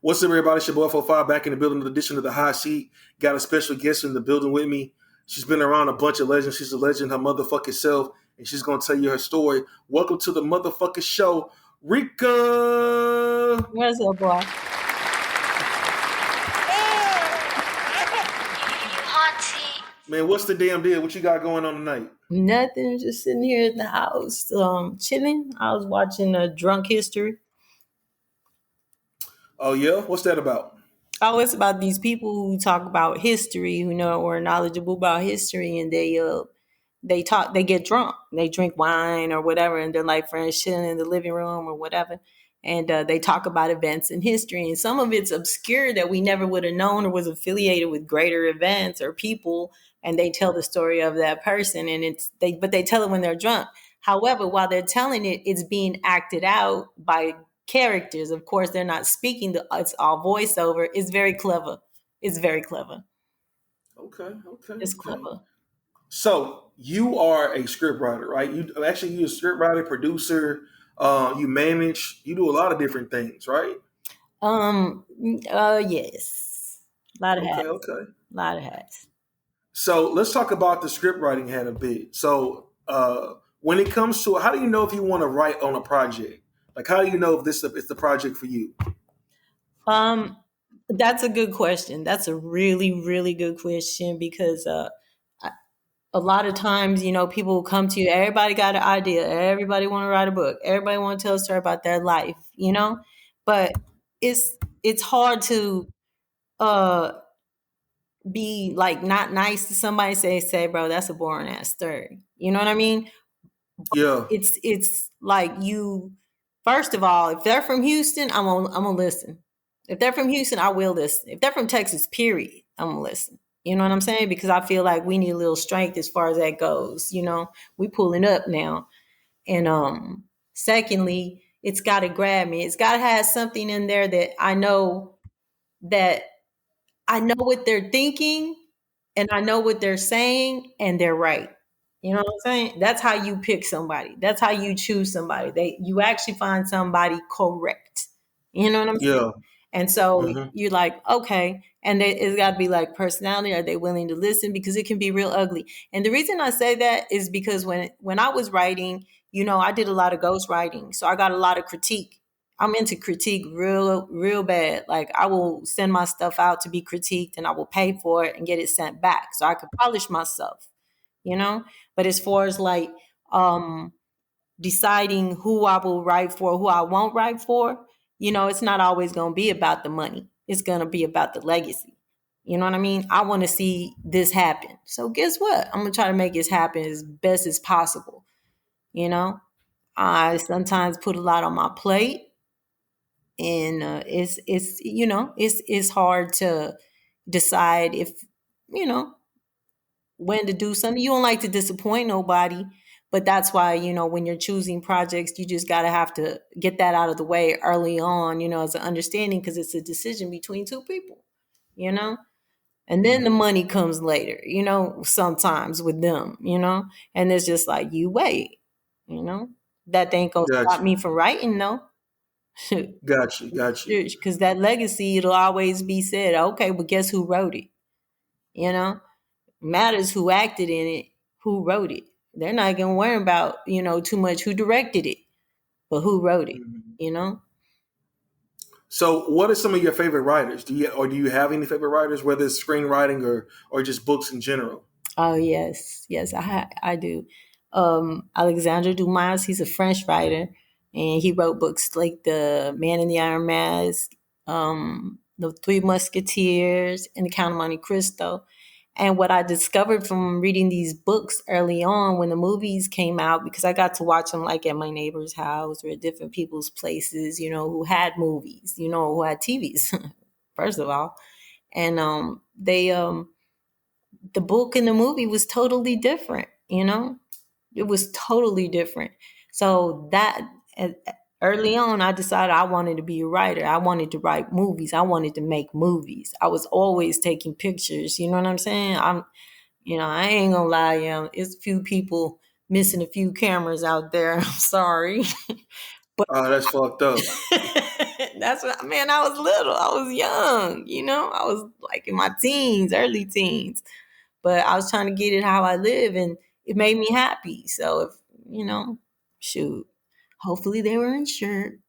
What's up, everybody? It's your boy 45 back in the building with addition to the hot seat. Got a special guest in the building with me. She's been around a bunch of legends. She's a legend, her motherfucking self, and she's going to tell you her story. Welcome to the motherfucking show, Rika. What's up, boy? Man, what's the damn deal? What you got going on tonight? Nothing. Just sitting here at the house, chilling. I was watching Drunk History. Oh, yeah? What's that about? Oh, it's about these people who talk about history, who know or are knowledgeable about history, and they talk. They get drunk. They drink wine or whatever, and they're like friends chilling in the living room or whatever. And they talk about events in history, and some of it's obscure that we never would have known or was affiliated with greater events or people. And they tell the story of that person, and but they tell it when they're drunk. However, while they're telling it, it's being acted out by characters. Of course, they're not speaking. It's all voiceover. It's very clever. It's very clever. Okay. It's clever. So you are a script writer, right? You're a script writer, producer. You manage. You do a lot of different things, right? Yes. A lot of hats. Okay. A lot of hats. So let's talk about the script writing hat a bit. So when it comes to how do you know if you want to write on a project? Like, how do you know if this is the project for you? That's a good question. That's a really, really good question because a lot of times, people will come to you. Everybody got an idea. Everybody want to write a book. Everybody want to tell a story about their life, But it's hard to be like not nice to somebody. Say, bro, that's a boring ass story. You know what I mean? Yeah. It's like you. First of all, if they're from Houston, I'm gonna listen. If they're from Houston, I will listen. If they're from Texas, period, I'm gonna listen. You know what I'm saying? Because I feel like we need a little strength as far as that goes. We pulling up now. And secondly, it's got to grab me. It's got to have something in there that I know what they're thinking and I know what they're saying and they're right. You know what I'm saying? That's how you pick somebody. That's how you choose somebody. You actually find somebody correct. You know what I'm saying? And so you're like, okay. And it's got to be like personality. Are they willing to listen? Because it can be real ugly. And the reason I say that is because when I was writing, I did a lot of ghostwriting. So I got a lot of critique. I'm into critique real, real bad. Like I will send my stuff out to be critiqued and I will pay for it and get it sent back so I could polish myself, But as far as like deciding who I will write for, who I won't write for, it's not always going to be about the money. It's going to be about the legacy. You know what I mean? I want to see this happen. So guess what? I'm going to try to make this happen as best as possible. I sometimes put a lot on my plate. And it's hard to decide if when to do something. You don't like to disappoint nobody, but that's why when you're choosing projects, you just gotta have to get that out of the way early on, as an understanding, because it's a decision between two people, and then the money comes later, sometimes with them, and it's just like you wait, that ain't gonna stop me from writing, though. Got you. Because that legacy, it'll always be said, okay, but guess who wrote it? Matters who acted in it, who wrote it. They're not going to worry about, too much who directed it, but who wrote it, So what are some of your favorite writers? Do you have any favorite writers, whether it's screenwriting or just books in general? Oh, yes, I do. Alexandre Dumas, he's a French writer. And he wrote books like The Man in the Iron Mask, The Three Musketeers, and The Count of Monte Cristo. And what I discovered from reading these books early on when the movies came out, because I got to watch them like at my neighbor's house or at different people's places, who had movies, who had TVs, first of all. And the book and the movie was totally different, It was totally different. So that early on, I decided I wanted to be a writer. I wanted to write movies. I wanted to make movies. I was always taking pictures. You know what I'm saying? I ain't gonna lie, it's a few people missing a few cameras out there. I'm sorry. But that's fucked up. That's what, man, I was little. I was young, I was like in my teens, early teens. But I was trying to get it how I live, and it made me happy. So if, shoot, hopefully they were insured.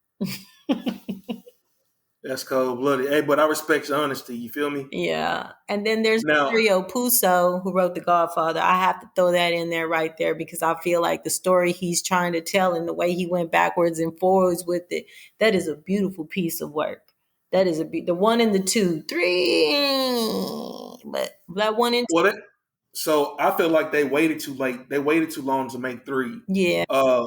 That's cold blooded. Hey, but I respect your honesty. You feel me? Yeah. And then there's Now, Mario Puzo, who wrote The Godfather. I have to throw that in there right there because I feel like the story he's trying to tell and the way he went backwards and forwards with it, that is a beautiful piece of work. That is the one and the two, three, but that one and well, so I feel like they waited too late. They waited too long to make three. yeah. Uh,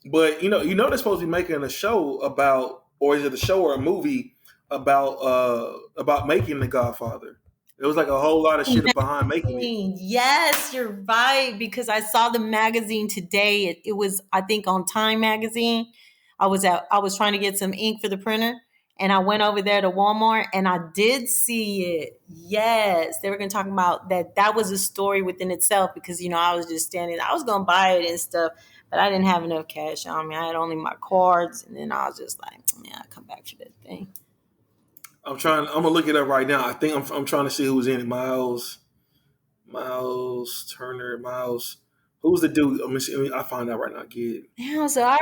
but they're supposed to be making a show about, or is it a show or a movie about making The Godfather? It was like a whole lot of shit behind making it. Yes, you're right. Because I saw the magazine today. It was, I think, on Time Magazine. I was trying to get some ink for the printer, and I went over there to Walmart, and I did see it. Yes, they were going to talk about that. That was a story within itself because I was just standing. I was going to buy it and stuff, but I didn't have enough cash on me. I had only my cards, and then I was just like, yeah, I'll come back for that thing. I'm gonna look it up right now. I think I'm trying to see who's in it. Miles Turner, Miles. Who's the dude? I find out right now. Get Yeah, so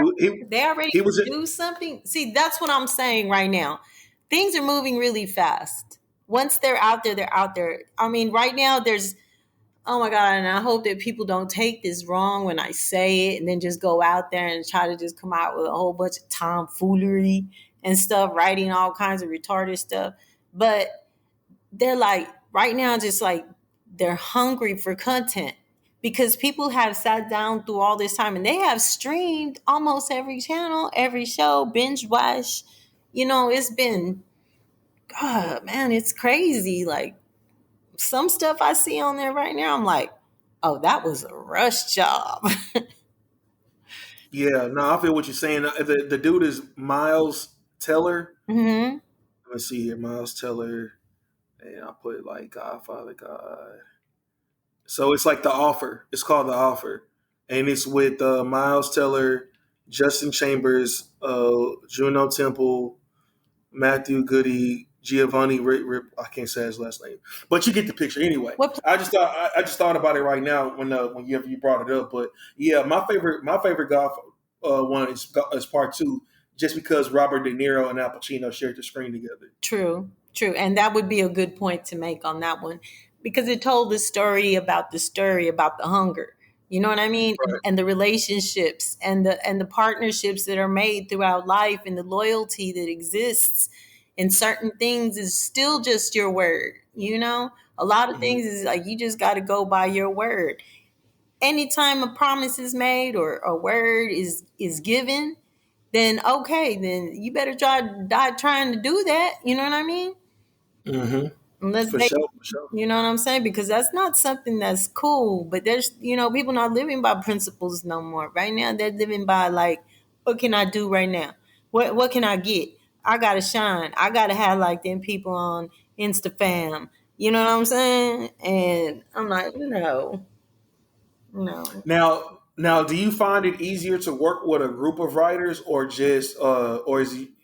they already he was in, do something. See, that's what I'm saying right now. Things are moving really fast. Once they're out there, they're out there. I mean, right now there's, oh my God, and I hope that people don't take this wrong when I say it and then just go out there and try to just come out with a whole bunch of tomfoolery and stuff, writing all kinds of retarded stuff. But they're like, right now, just like they're hungry for content because people have sat down through all this time and they have streamed almost every channel, every show, binge watch. It's been, God, man, it's crazy. Like some stuff I see on there right now, I'm like, oh, that was a rush job. yeah. No, I feel what you're saying. The dude is Miles Teller. hmm Let me see here, Miles Teller, and I'll put it like Godfather God. So it's like The Offer. It's called The Offer, and it's with Miles Teller, Justin Chambers, Juno Temple, Matthew Goody, Giovanni. I can't say his last name, but you get the picture anyway. What? I just thought about it right now when you brought it up. But yeah, my favorite golf one is part two, just because Robert De Niro and Al Pacino shared the screen together. True, true. And that would be a good point to make on that one because it told the story about the hunger. You know what I mean? Right. And the relationships and the partnerships that are made throughout life and the loyalty that exists in certain things is still just your word. A lot of Mhm. things is like you just got to go by your word. Anytime a promise is made or a word is given, then okay, then you better die trying to do that. You know what I mean? Mm-hmm. Unless For they, sure, for sure. you know what I'm saying? Because that's not something that's cool. But there's, people not living by principles no more. Right now, they're living by like, what can I do right now? What can I get? I gotta shine. I gotta have like them people on InstaFam. You know what I'm saying? And I'm like, no, no. Now, do you find it easier to work with a group of writers, or is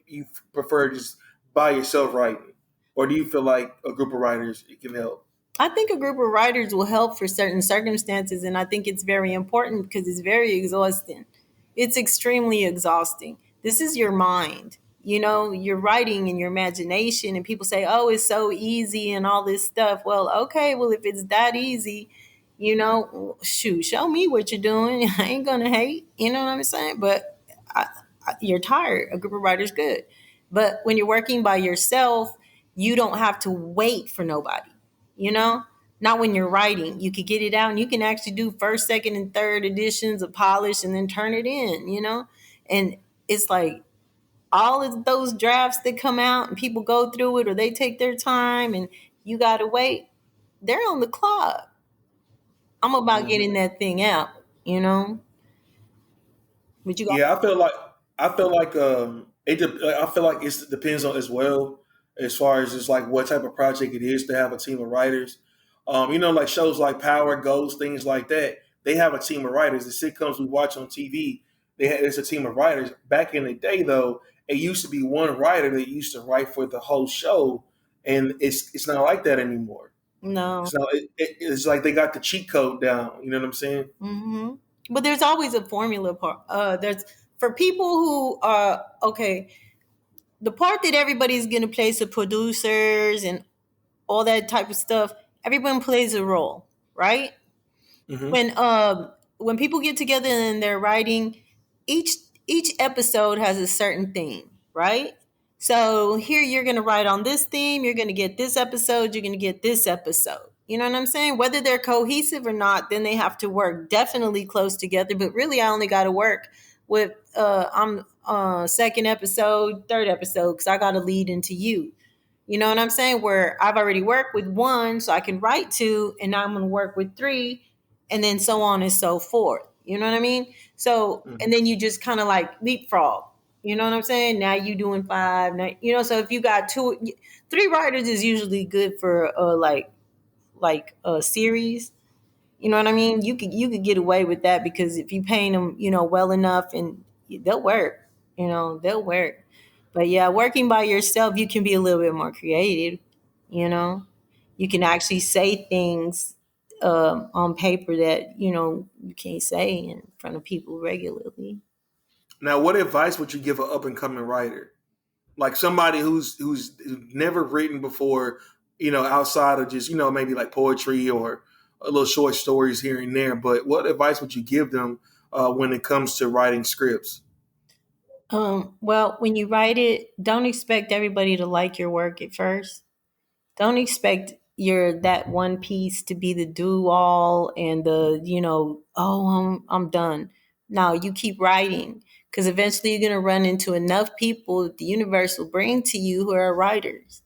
you prefer just by yourself writing, or do you feel like a group of writers it can help? I think a group of writers will help for certain circumstances, and I think it's very important because it's very exhausting. It's extremely exhausting. This is your mind. You're writing in your imagination, and people say, oh, it's so easy and all this stuff. Well, okay, well, if it's that easy, shoot, show me what you're doing. I ain't going to hate. You know what I'm saying? But you're tired. A group of writers, good. But when you're working by yourself, you don't have to wait for nobody you know not when you're writing. You could get it out and you can actually do first, second, and third editions of polish and then turn it in. And it's like all of those drafts that come out and people go through it or they take their time and you gotta wait. They're on the clock. I'm about Hmm. getting that thing out. But you got Yeah, I feel like it depends on as well as far as just like what type of project it is to have a team of writers. Like shows like Power, Ghost, things like that. They have a team of writers. The sitcoms we watch on TV, it's a team of writers. Back in the day, though, it used to be one writer that used to write for the whole show, and it's not like that anymore. No. It's not. It's like they got the cheat code down. You know what I'm saying? Hmm. But there's always a formula part. There's for people who are okay. The part that everybody's gonna play, so producers and all that type of stuff. Everyone plays a role, right? Hmm. When people get together and they're writing, each each episode has a certain theme, right? So here you're going to write on this theme, you're going to get this episode, you're going to get this episode. You know what I'm saying? Whether they're cohesive or not, then they have to work definitely close together. But really, I only got to work with I'm second episode, third episode because I got to lead into you. You know what I'm saying? Where I've already worked with one, so I can write two, and now I'm going to work with three, and then so on and so forth. You know what I mean? So, and then you just kind of like leapfrog. You know what I'm saying? Now you doing five. Now, you know, so if you got two, three writers is usually good for like a series. You know what I mean? You could get away with that because if you paying them, you know, well enough, and they'll work. You know, they'll work. But yeah, working by yourself, you can be a little bit more creative. You know, you can actually say things on paper that you can't say in front of people regularly. Now, what advice would you give an up and coming writer, like somebody who's never written before? Outside of just maybe like poetry or a little short stories here and there. But what advice would you give them when it comes to writing scripts? Well, when you write it, don't expect everybody to like your work at first. Don't expect your that one piece to be the do all and oh, I'm done. No, you keep writing because eventually you're going to run into enough people that the universe will bring to you who are writers.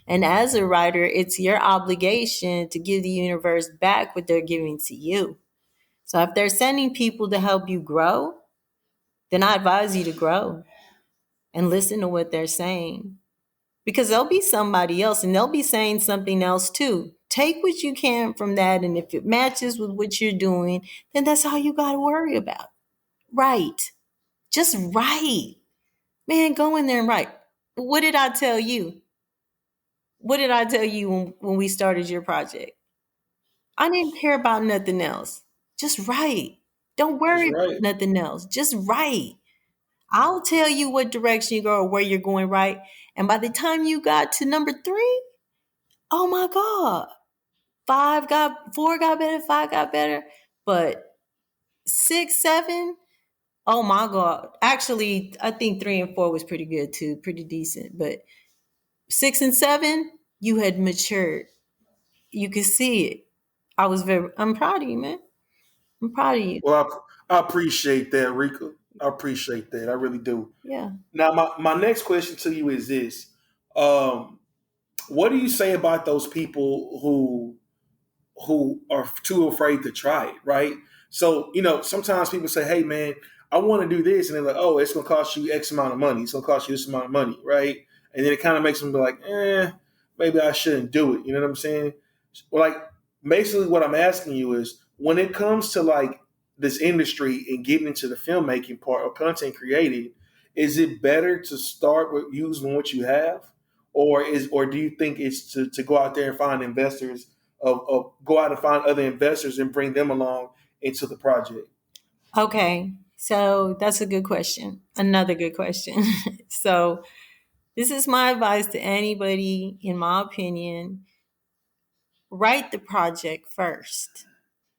And as a writer, it's your obligation to give the universe back what they're giving to you. So if they're sending people to help you grow, then I advise you to grow and listen to what they're saying because there'll be somebody else and they'll be saying something else too. Take what you can from that, and if it matches with what you're doing, then that's all you got to worry about. Write. Just write. Man, go in there and write. What did I tell you? What did I tell you when we started your project? I didn't care about nothing else. Just write. Don't That's worry about right. nothing else. Just write. I'll tell you what direction you go or where you're going, right? And by the time you got to number three, oh my God, four got better, five got better, but six, seven, oh my God. Actually, I think three and four was pretty good too, pretty decent. But six and seven, you had matured. You could see it. I'm proud of you, man. I'm proud of you. Well, I appreciate that, Rika. I appreciate that. I really do. Yeah. Now, my next question to you is this: um, what do you say about those people who are too afraid to try it, right? So, sometimes people say, hey, man, I want to do this. And they're like, oh, it's going to cost you X amount of money. It's going to cost you this amount of money, right? And then it kind of makes them be like, maybe I shouldn't do it. You know what I'm saying? Well, like, basically what I'm asking you is when it comes to like this industry and getting into the filmmaking part or content creating, is it better to start with using what you have? Or do you think it's to go out there and find investors of go out and find other investors and bring them along into the project? Okay. So that's a good question. Another good question. So this is my advice to anybody, in my opinion. Write the project first.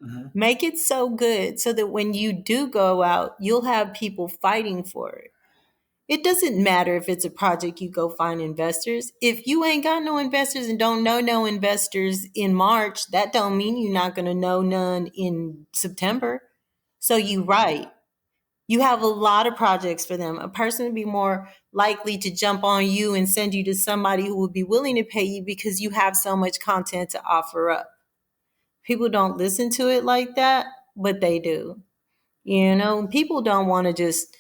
Mm-hmm. Make it so good so that when you do go out, you'll have people fighting for it. It doesn't matter if it's a project you go find investors. If you ain't got no investors and don't know no investors in March, that don't mean you're not going to know none in September. So you write. You have a lot of projects for them. A person would be more likely to jump on you and send you to somebody who would be willing to pay you because you have so much content to offer up. People don't listen to it like that, but they do. People don't want to just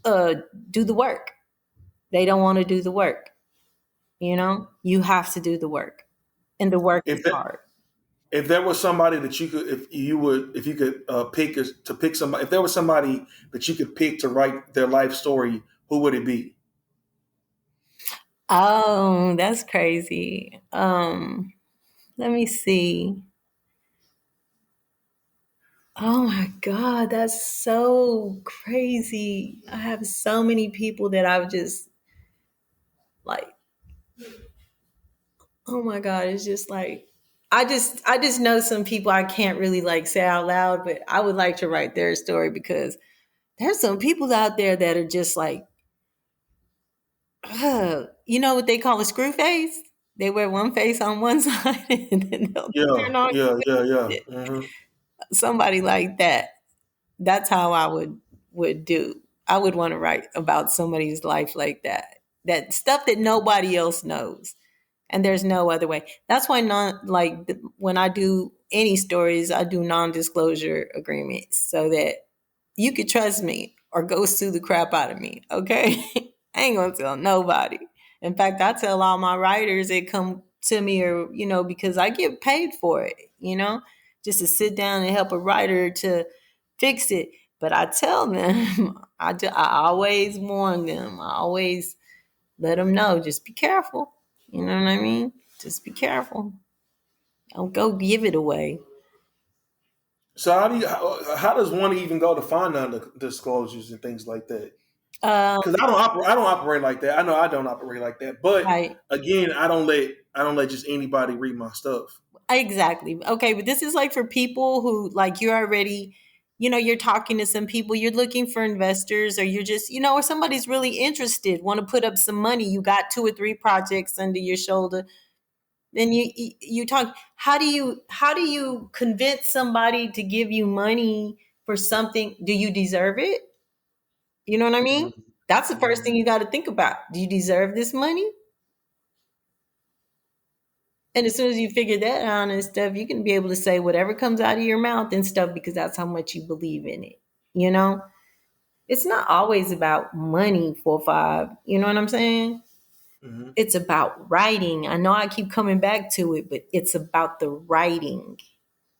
uh, do the work. They don't want to do the work. You have to do the work, and the work is If that, hard. if there was somebody that you could, if you could pick somebody, if there was somebody that you could pick to write their life story, who would it be? Oh, that's crazy. Let me see. Oh my God, that's so crazy. I have so many people that I've just like, oh my God, it's just like I just know some people I can't really like say out loud, but I would like to write their story because there's some people out there that are just like, you know what they call a screw face? They wear one face on one side and then they'll Yeah, turn on yeah, you. yeah, yeah. Hmm. Somebody like that. That's how I would do. I would want to write about somebody's life like that. That stuff that nobody else knows. And there's no other way. That's why when I do any stories, I do non-disclosure agreements so that you could trust me or go sue the crap out of me. Okay, I ain't gonna tell nobody. In fact, I tell all my writers that come to me, or because I get paid for it. Just to sit down and help a writer to fix it. But I tell them, I always warn them. I always let them know, just be careful. You know what I mean? Just be careful. Don't go give it away. So how does one even go to find non-disclosures and things like that? Um, Because I don't operate like that. I know I don't operate like that. But right. again, I don't let just anybody read my stuff. Exactly. Okay, but this is like for people who like you're already, you're talking to some people, you're looking for investors, or you're just, or somebody's really interested, want to put up some money. You got two or three projects under your shoulder. Then you talk. How do you convince somebody to give you money for something? Do you deserve it? You know what I mean? Hmm. That's the first Hmm. thing you got to think about. Do you deserve this money? And as soon as you figure that out and stuff, you can be able to say whatever comes out of your mouth and stuff because that's how much you believe in it. You know, it's not always about money, 4 5. You know what I'm saying? Hmm. It's about writing. I know I keep coming back to it, but it's about the writing.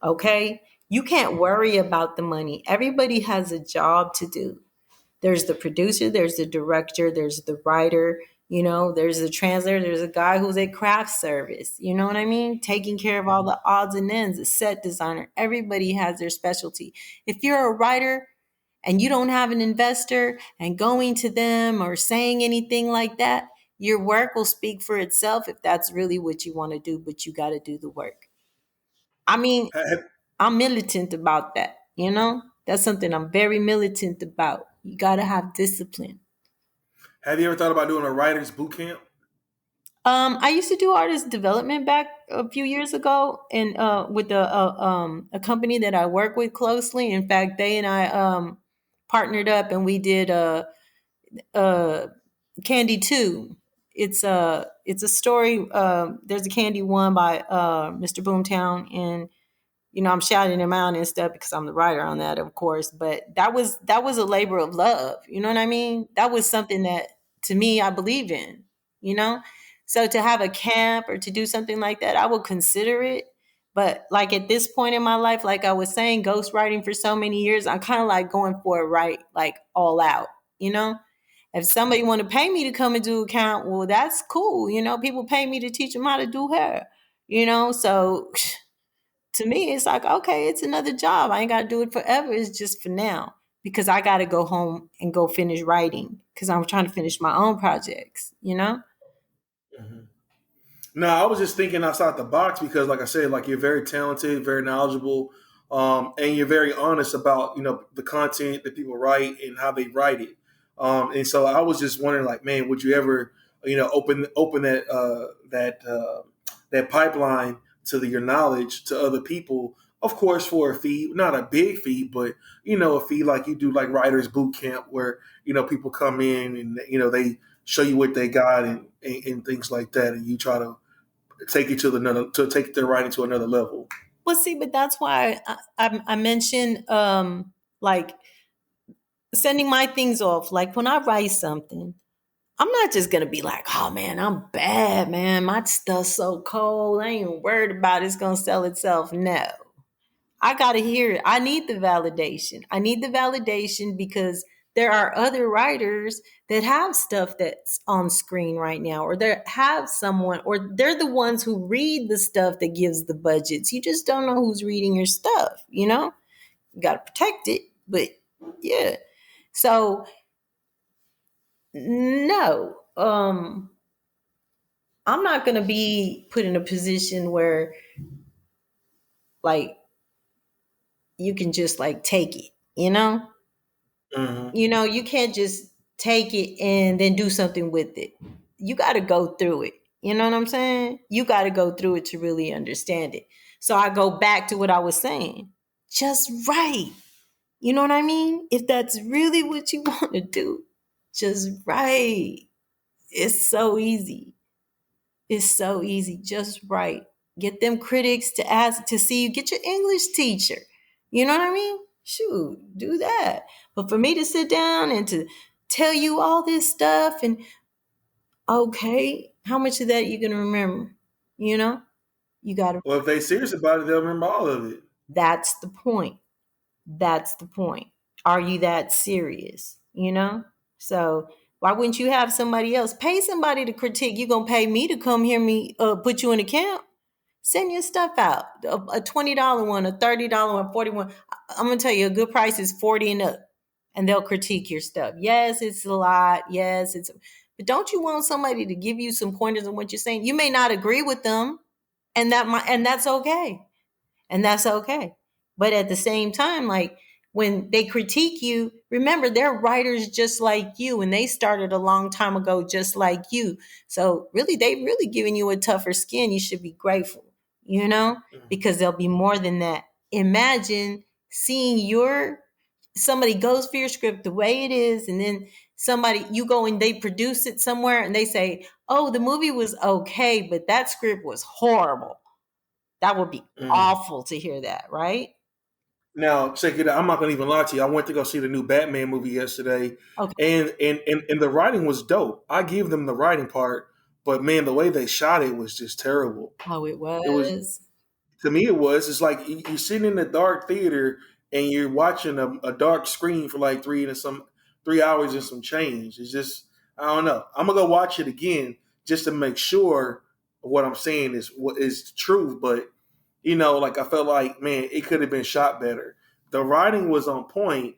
Okay? You can't worry about the money. Everybody has a job to do. There's the producer, there's the director, there's the writer, there's the translator, there's a guy who's a craft service, you know what I mean? Taking care of all the odds and ends, the set designer. Everybody has their specialty. If you're a writer and you don't have an investor and going to them or saying anything like that, your work will speak for itself if that's really what you want to do, but you got to do the work. I mean, Have, I'm militant about that, you know? That's something I'm very militant about. You got to have discipline. have you ever thought about doing a writers boot camp? I used to do artist development back a few years ago, and with a company that I work with closely. In fact, they and I partnered up, and we did a Candy Two. It's a story. There's a Candy One by Mr. Boomtown, and I'm shouting him out and stuff because I'm the writer on that, of course. But that was a labor of love. You know what I mean? That was something that to me I believe in. You know, so to have a camp or to do something like that, I would consider it. But like at this point in my life, like I was saying, ghostwriting for so many years, I'm kind of like going for it right, like all out. You know, if somebody want to pay me to come and do a count, well, that's cool. People pay me to teach them how to do hair. So to me, it's like, okay, it's another job. I ain't got to do it forever. It's just for now because I got to go home and go finish writing because I'm trying to finish my own projects. Hmm. No, I was just thinking outside the box because, like I said, like you're very talented, very knowledgeable, and you're very honest about the content that people write and how they write it. And so I was just wondering, like, man, would you ever open that pipeline to your knowledge to other people? Of course, for a fee, not a big fee, but a fee like you do, like writers boot camp, where people come in and they show you what they got and things like that, and you try to take it to take their writing to another level. Well, see, but that's why I mentioned like sending my things off. Like when I write something, I'm not just gonna be like, oh man, I'm bad, man. My stuff's so cold. I ain't even worried about it's gonna sell itself. No. I got to hear it. I need the validation. I need the validation because there are other writers that have stuff that's on screen right now, or they have someone, or they're the ones who read the stuff that gives the budgets. You just don't know who's reading your stuff, you know? You got to protect it, but yeah. So no, I'm not going to be put in a position where like you can just like take it, you know? Mm-hmm. You know, you can't just take it and then do something with it. You got to go through it. You know what I'm saying? You got to go through it to really understand it. So I go back to what I was saying. Just write. You know what I mean? If that's really what you want to do, just write. It's so easy. It's so easy. Just write. Get them critics to ask to see you. Get your English teacher. You know what I mean? Shoot, do that. But for me to sit down and to tell you all this stuff and okay, how much of that you gonna remember? You know? You gotta Well, if they serious about it, they'll remember all of it. that's the point. That's the point. Are you that serious? You know? So why wouldn't you have somebody else pay somebody to critique? You gonna pay me to come hear me put you in a camp? Send your stuff out. A $20 one, a $30 one, 41. I'm gonna tell you a good price is 40 and up. And they'll critique your stuff. Yes, it's a lot. Yes, it's but don't you want somebody to give you some pointers on what you're saying? You may not agree with them, and that's okay, and that's okay. But at the same time, like when they critique you, remember they're writers just like you, and they started a long time ago just like you. So really, they really giving you a tougher skin. You should be grateful, you know, Mm-hmm. because there'll be more than that. Imagine seeing your somebody goes for your script the way it is, and then somebody you go and they produce it somewhere and they say, "Oh, the movie was okay, but that script was horrible." That would be Mm. awful to hear that, right? Now, check it out. I'm not gonna even lie to you. I went to go see the new Batman movie yesterday, Okay. and the writing was dope. I give them the writing part, but man, the way they shot it was just terrible. Oh, it It was was. to me. It was. It's like you're sitting in a dark theater and you're watching a dark screen for like 3 hours and some change. It's just I don't know. I'm gonna go watch it again just to make sure what I'm saying is what is the truth, but like I felt like, man, it could have been shot better. The writing was on point,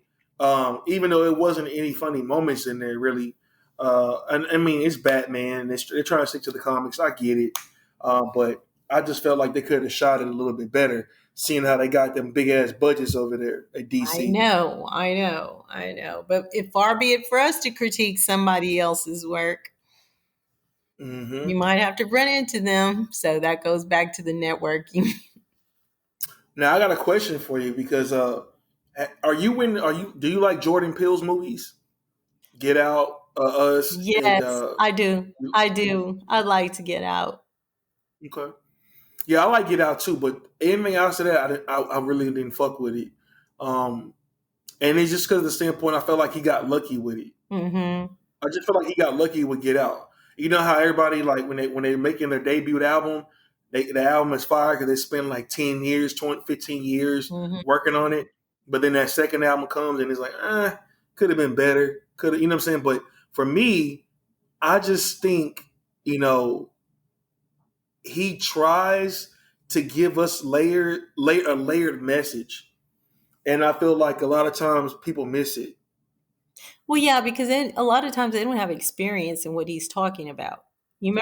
even though it wasn't any funny moments in there, really. And I mean, it's Batman. They're trying to stick to the comics. I get it. But I just felt like they could have shot it a little bit better, seeing how they got them big ass budgets over there at I DC. know, I know, I know. But if far be it for us to critique somebody else's work, you Hmm. might have to run into them. So that goes back to the networking. Now I got a question for you because are you in? Are you? Do you like Jordan Peele's movies? Get Out, Us, and Yes, I do. I do. I like to get out. okay. Yeah, I like Get Out too, but anything else of that, I really didn't fuck with it. Um, and it's just because of the standpoint, I felt like he got lucky with it. Mm-hmm. I just felt like he got lucky with Get Out. You know how everybody like when they're making their debut album, the album is fire because they spend like 10 years, 20, 15 years Mm-hmm. working on it. But then that second album comes and it's like, could have been better. Could have, you know what I'm saying? But for me, I just think, you know, he tries to give us a layered message, and I feel like a lot of times people miss it. Well, yeah, because then a lot of times they don't have experience in what he's talking about.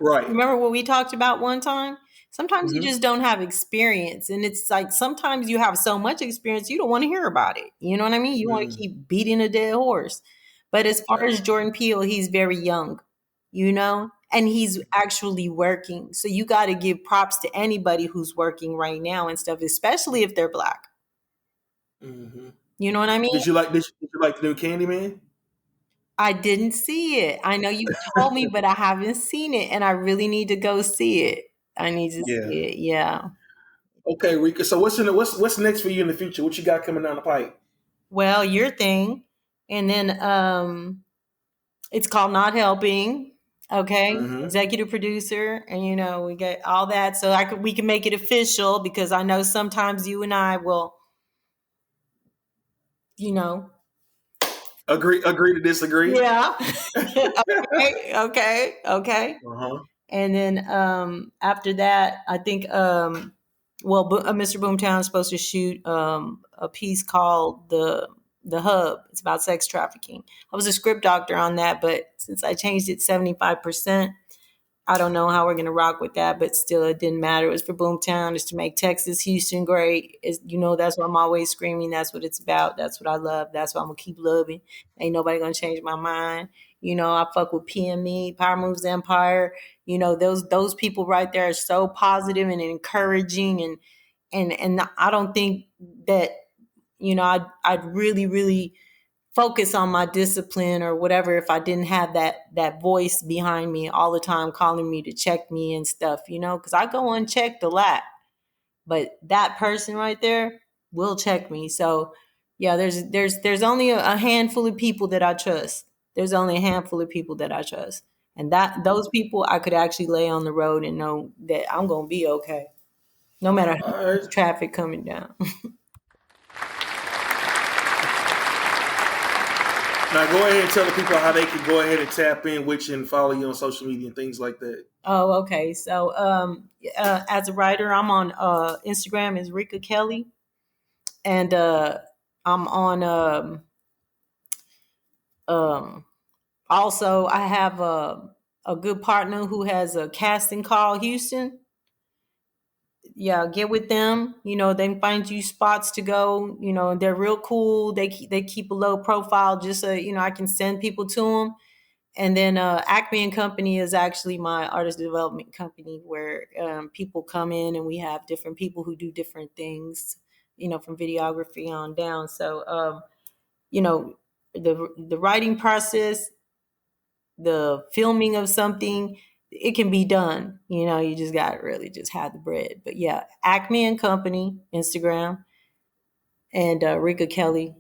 Right. Remember what we talked about one time? Sometimes you Hmm. just don't have experience. And it's like sometimes you have so much experience, you don't want to hear about it. You know what I mean? You want to Mm, keep beating a dead horse. But as far right. as Jordan Peele, he's very young, you know, and he's actually working. So you got to give props to anybody who's working right now and stuff, especially if they're black. Hmm. You know what I mean? Did you like the new Candyman? I didn't see it. I know you told me, but I haven't seen it, and I really need to go see it. I need to Yeah. see it. Yeah. Okay, Rika. So what's next for you in the future? What you got coming down the pipe? Well, your thing, and then it's called Not Helping. Okay, Hmm. executive producer, and we get all that, so we can make it official because I know sometimes you and I will, you know, Agree to disagree. Yeah. Okay. Uh-huh. And then after that, I think Mr. Boomtown is supposed to shoot a piece called the Hub. It's about sex trafficking. I was a script doctor on that, but since I changed it 75%, I don't know how we're gonna rock with that, but still, it didn't matter. It was for Boomtown. It's to make Texas, Houston great. It's, that's what I'm always screaming. That's what it's about. That's what I love. That's what I'm gonna keep loving. Ain't nobody gonna change my mind. I fuck with PME, Power Moves Empire. Those people right there are so positive and encouraging, and I don't think that I'd really focus on my discipline or whatever if I didn't have that voice behind me all the time calling me to check me and stuff, because I go unchecked a lot, but that person right there will check me. So yeah, there's only a handful of people that I trust. There's only a handful of people that I trust, and that those people I could actually lay on the road and know that I'm gonna be okay, no matter how All right. much traffic coming down. Now go ahead and tell the people how they can go ahead and tap in with you and follow you on social media and things like that. Oh, okay. So, as a writer, I'm on Instagram is Rika Kelly, and I'm on um, also I have a good partner who has a casting call Houston. Yeah, get with them. They can find you spots to go. They're real cool. They keep a low profile just so I can send people to them. And then Acme and Company is actually my artist development company where people come in and we have different people who do different things, from videography on down. So, the writing process, the filming of something, it can be done. You just got to really just have the bread. But yeah, Acme and Company, Instagram, and Rika Kelly.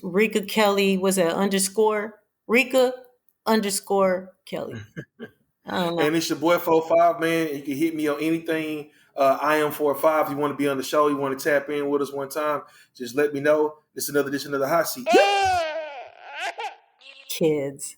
Rika Kelly was an underscore. Rika underscore Kelly. I don't know. And it's your boy 45, man. You can hit me on anything. I am 45. You want to be on the show, you want to tap in with us one time, just let me know. It's another edition of the Hot Seat. Kids.